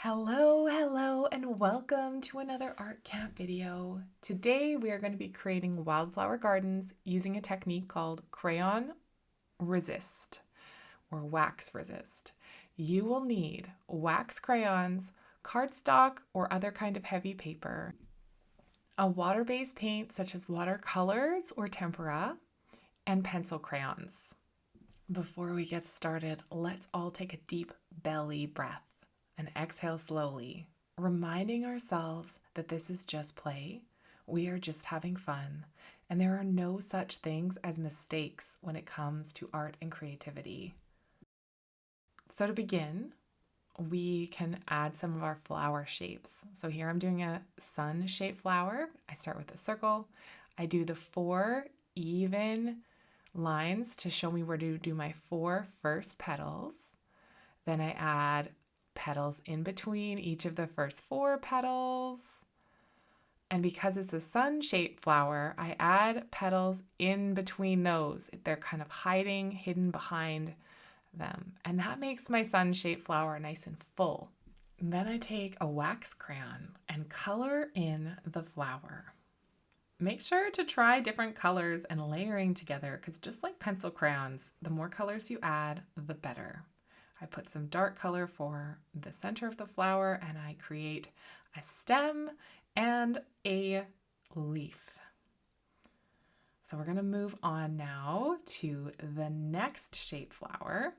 Hello, and welcome to another art camp video. Today we are going to be creating wildflower gardens using a technique called crayon resist or wax resist. You will need wax crayons, cardstock or other kind of heavy paper, a water-based paint such as watercolors or tempera, and pencil crayons. Before we get started, let's all take a deep belly breath and exhale slowly, reminding ourselves that this is just play. We are just having fun, and there are no such things as mistakes when it comes to art and creativity. So to begin, we can add some of our flower shapes. So here I'm doing a sun-shaped flower. I start with a circle. I do the 4 even lines to show me where to do my 4 first petals. Then I add petals in between each of the first 4 petals. And because it's a sun-shaped flower, I add petals in between those. They're kind of hidden behind them. And that makes my sun-shaped flower nice and full. And then I take a wax crayon and color in the flower. Make sure to try different colors and layering together because just like pencil crayons, the more colors you add, the better. I put some dark color for the center of the flower and I create a stem and a leaf. So we're going to move on now to the next shaped flower.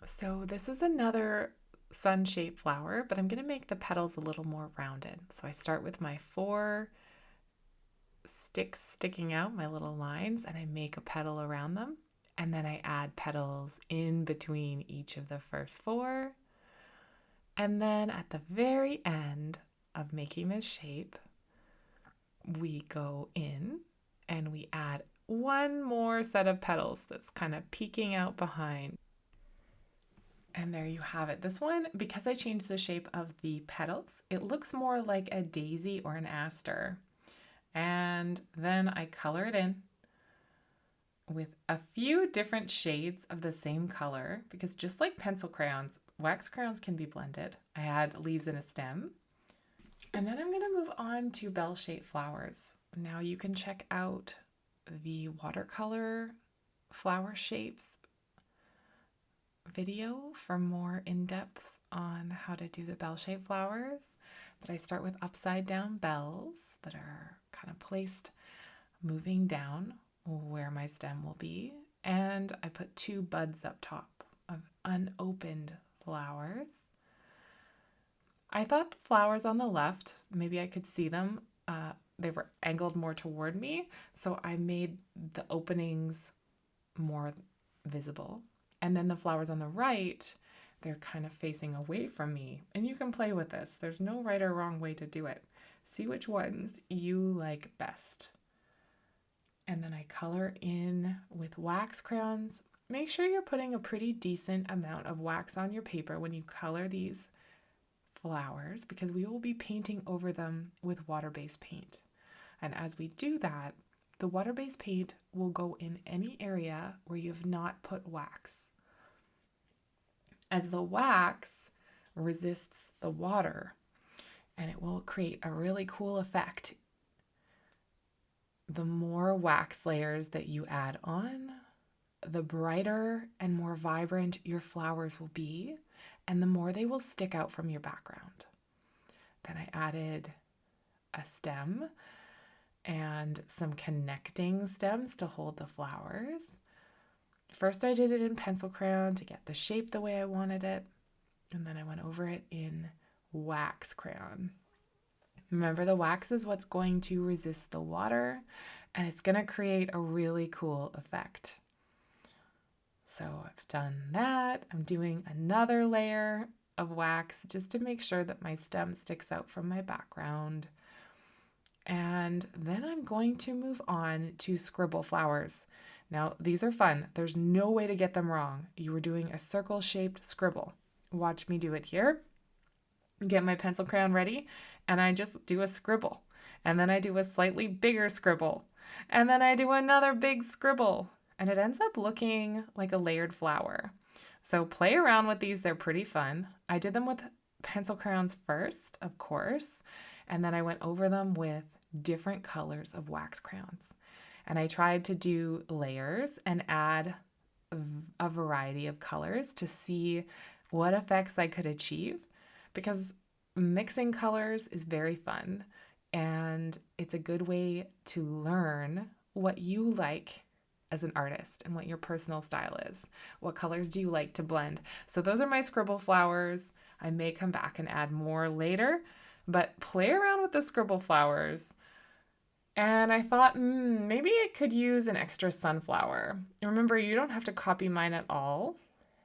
So this is another sun-shaped flower, but I'm going to make the petals a little more rounded. So I start with my 4 sticks sticking out, my little lines, and I make a petal around them. And then I add petals in between each of the first 4. And then at the very end of making this shape, we go in and we add one more set of petals that's kind of peeking out behind. And there you have it. This one, because I changed the shape of the petals, it looks more like a daisy or an aster. And then I color it in with a few different shades of the same color, because just like pencil crayons, wax crayons can be blended. I add leaves and a stem. And then I'm going to move on to bell-shaped flowers. Now you can check out the watercolor flower shapes video for more in-depth on how to do the bell-shaped flowers. But I start with upside down bells that are kind of placed moving down where my stem will be, and I put 2 buds up top of unopened flowers. I thought the flowers on the left, maybe I could see them, they were angled more toward me, so I made the openings more visible. And then the flowers on the right, they're kind of facing away from me, and you can play with this. There's no right or wrong way to do it. See which ones you like best. And then I color in with wax crayons. Make sure you're putting a pretty decent amount of wax on your paper when you color these flowers, because we will be painting over them with water-based paint. And as we do that, the water-based paint will go in any area where you have not put wax, as the wax resists the water, and it will create a really cool effect. The more wax layers that you add on, the brighter and more vibrant your flowers will be, and the more they will stick out from your background. Then I added a stem and some connecting stems to hold the flowers. First I did it in pencil crayon to get the shape the way I wanted it, and then I went over it in wax crayon. Remember, the wax is what's going to resist the water, and it's going to create a really cool effect. So I've done that. I'm doing another layer of wax just to make sure that my stem sticks out from my background. And then I'm going to move on to scribble flowers. Now, these are fun. There's no way to get them wrong. You were doing a circle-shaped scribble. Watch me do it here. Get my pencil crayon ready, and I just do a scribble. And then I do a slightly bigger scribble. And then I do another big scribble. And it ends up looking like a layered flower. So play around with these. They're pretty fun. I did them with pencil crayons first, of course, and then I went over them with different colors of wax crayons. And I tried to do layers and add a variety of colors to see what effects I could achieve, because mixing colors is very fun and it's a good way to learn what you like as an artist and what your personal style is. What colors do you like to blend? So those are my scribble flowers. I may come back and add more later, but play around with the scribble flowers. And I thought, maybe it could use an extra sunflower. Remember, you don't have to copy mine at all.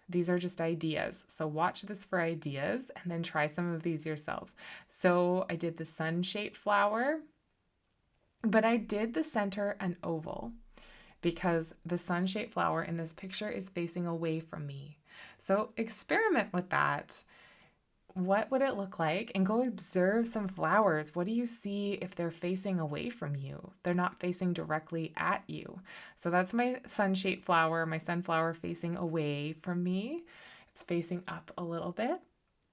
These are just ideas. So watch this for ideas and then try some of these yourselves. So I did the sun-shaped flower, but I did the center an oval because the sun-shaped flower in this picture is facing away from me. So experiment with that. What would it look like? And go observe some flowers. What do you see if they're facing away from you? They're not facing directly at you. So that's my sun-shaped flower, my sunflower facing away from me. It's facing up a little bit.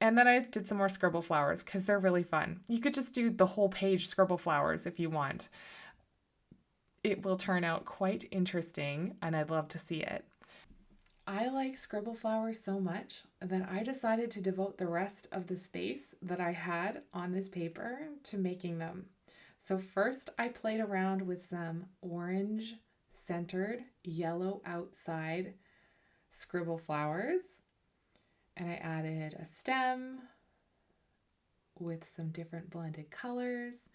And then I did some more scribble flowers because they're really fun. You could just do the whole page scribble flowers if you want. It will turn out quite interesting and I'd love to see it. I like scribble flowers so much that I decided to devote the rest of the space that I had on this paper to making them. So first I played around with some orange centered, yellow outside scribble flowers, and I added a stem with some different blended colors.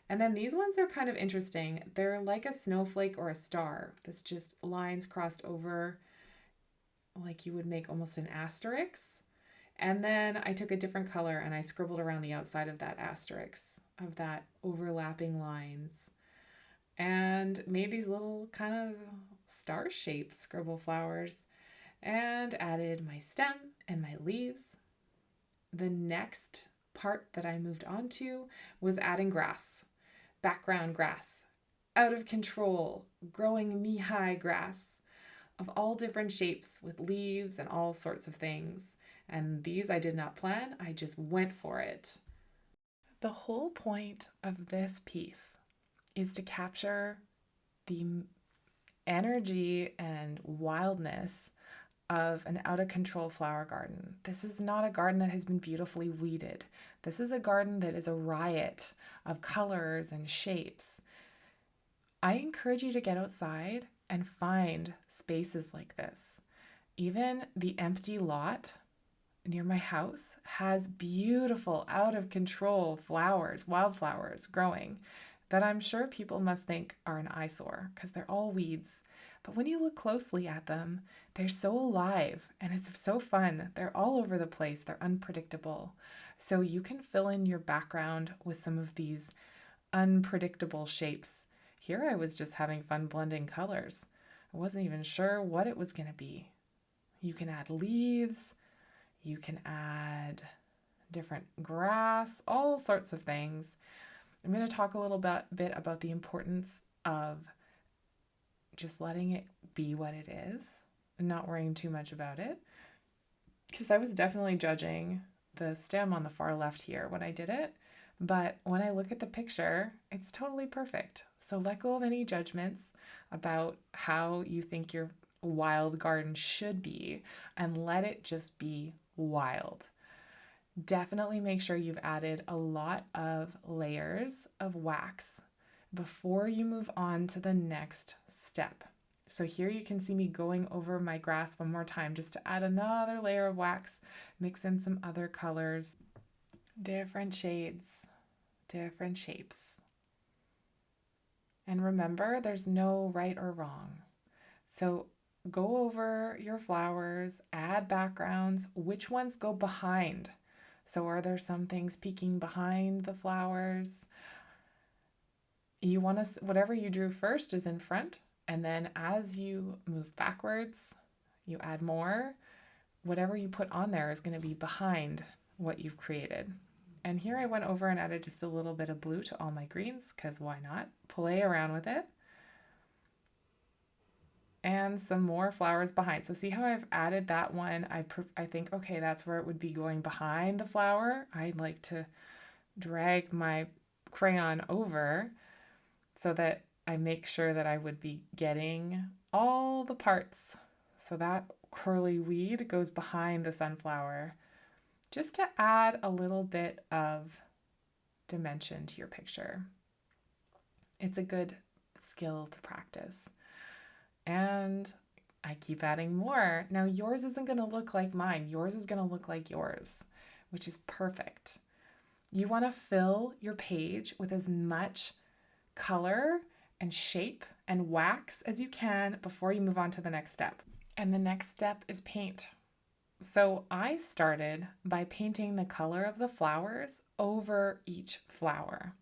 And then these ones are kind of interesting. They're like a snowflake or a star that's just lines crossed over like you would make almost an asterisk. And then I took a different color and I scribbled around the outside of that asterisk, of that overlapping lines, and made these little kind of star-shaped scribble flowers and added my stem and my leaves. The next part that I moved on to was adding grass, background grass, out of control, growing knee-high grass of all different shapes with leaves and all sorts of things. And these I did not plan, I just went for it. The whole point of this piece is to capture the energy and wildness of an out-of-control flower garden. This is not a garden that has been beautifully weeded. This is a garden that is a riot of colors and shapes. I encourage you to get outside and find spaces like this. Even the empty lot near my house has beautiful, out-of-control flowers, wildflowers growing that I'm sure people must think are an eyesore because they're all weeds. But when you look closely at them, they're so alive and it's so fun. They're all over the place. They're unpredictable. So you can fill in your background with some of these unpredictable shapes. Here I was just having fun blending colors. I wasn't even sure what it was going to be. You can add leaves. You can add different grass, all sorts of things. I'm going to talk a little bit about the importance of just letting it be what it is and not worrying too much about it. Because I was definitely judging the stem on the far left here when I did it. But when I look at the picture, it's totally perfect. So let go of any judgments about how you think your wild garden should be and let it just be wild. Definitely make sure you've added a lot of layers of wax before you move on to the next step. So here you can see me going over my grass one more time just to add another layer of wax, mix in some other colors, different shades, different shapes. And remember, there's no right or wrong. So go over your flowers, add backgrounds, which ones go behind. So are there some things peeking behind the flowers? You want to, whatever you drew first is in front, and then as you move backwards, you add more. Whatever you put on there is going to be behind what you've created. And here I went over and added just a little bit of blue to all my greens, because why not? Play around with it. and some more flowers behind. So see how I've added that one? I think, okay, that's where it would be going behind the flower. I'd like to drag my crayon over so that I make sure that I would be getting all the parts. So that curly weed goes behind the sunflower, just to add a little bit of dimension to your picture. It's a good skill to practice. And I keep adding more. Now yours isn't going to look like mine. Yours is going to look like yours, which is perfect. You want to fill your page with as much color and shape and wax as you can before you move on to the next step. And the next step is paint. So I started by painting the color of the flowers over each flower.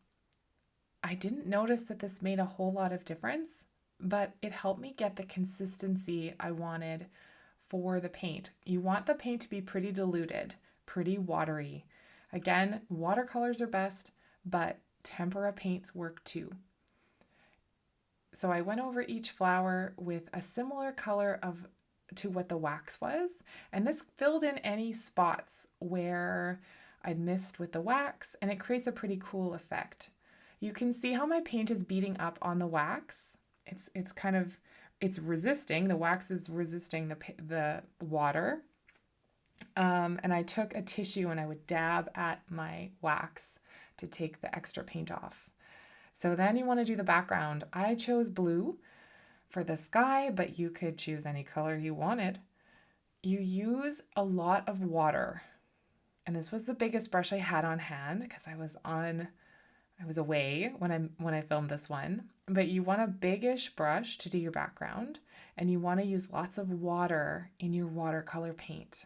I didn't notice that this made a whole lot of difference, but it helped me get the consistency I wanted for the paint. You want the paint to be pretty diluted, pretty watery. Again, watercolors are best, but tempera paints work too. So I went over each flower with a similar color to what the wax was, and this filled in any spots where I'd missed with the wax, and it creates a pretty cool effect. You can see how my paint is beating up on the wax. It's resisting, the wax is resisting the water. And I took a tissue and I would dab at my wax to take the extra paint off. So then you want to do the background. I chose blue for the sky, but you could choose any color you wanted. You use a lot of water. And this was the biggest brush I had on hand because I was away when I filmed this one. But you want a biggish brush to do your background, and you want to use lots of water in your watercolor paint.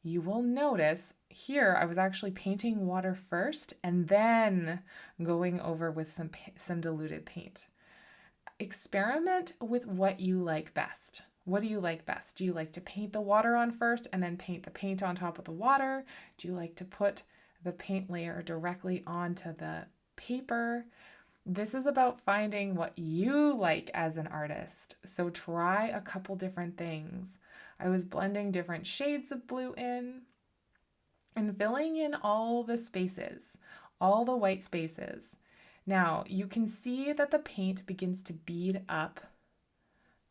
You will notice here I was actually painting water first and then going over with some diluted paint. Experiment with what you like best. What do you like best? Do you like to paint the water on first and then paint the paint on top of the water? Do you like to put the paint layer directly onto the paper? This is about finding what you like as an artist. So try a couple different things. I was blending different shades of blue in and filling in all the spaces, all the white spaces. Now you can see that the paint begins to bead up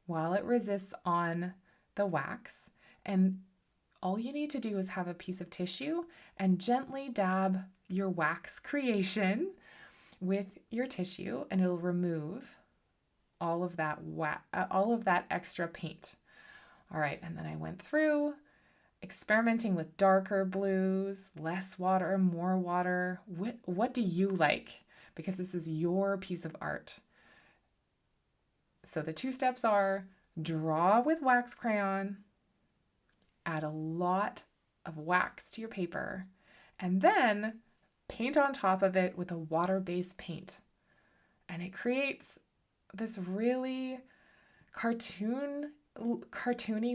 while it resists on the wax, and all you need to do is have a piece of tissue and gently dab your wax creation with your tissue, and it'll remove all of that extra paint. All right, and then I went through experimenting with darker blues, less water, more water. What do you like? Because this is your piece of art. So the 2 steps are draw with wax crayon, add a lot of wax to your paper, and then paint on top of it with a water-based paint. And it creates this really cartoony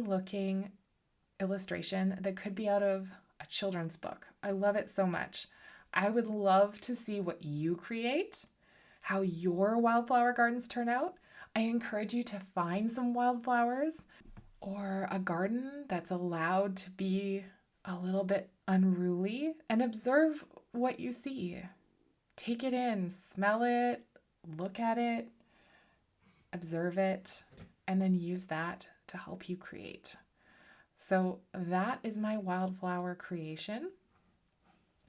looking illustration that could be out of a children's book. I love it so much. I would love to see what you create, how your wildflower gardens turn out. I encourage you to find some wildflowers or a garden that's allowed to be a little bit unruly and observe what you see. Take it in, smell it, look at it, observe it, and then use that to help you create. So that is my wildflower creation.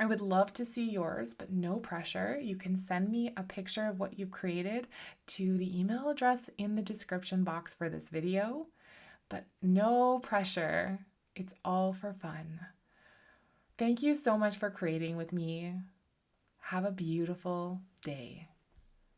I would love to see yours, but no pressure. You can send me a picture of what you've created to the email address in the description box for this video, but no pressure. It's all for fun. Thank you so much for creating with me. Have a beautiful day.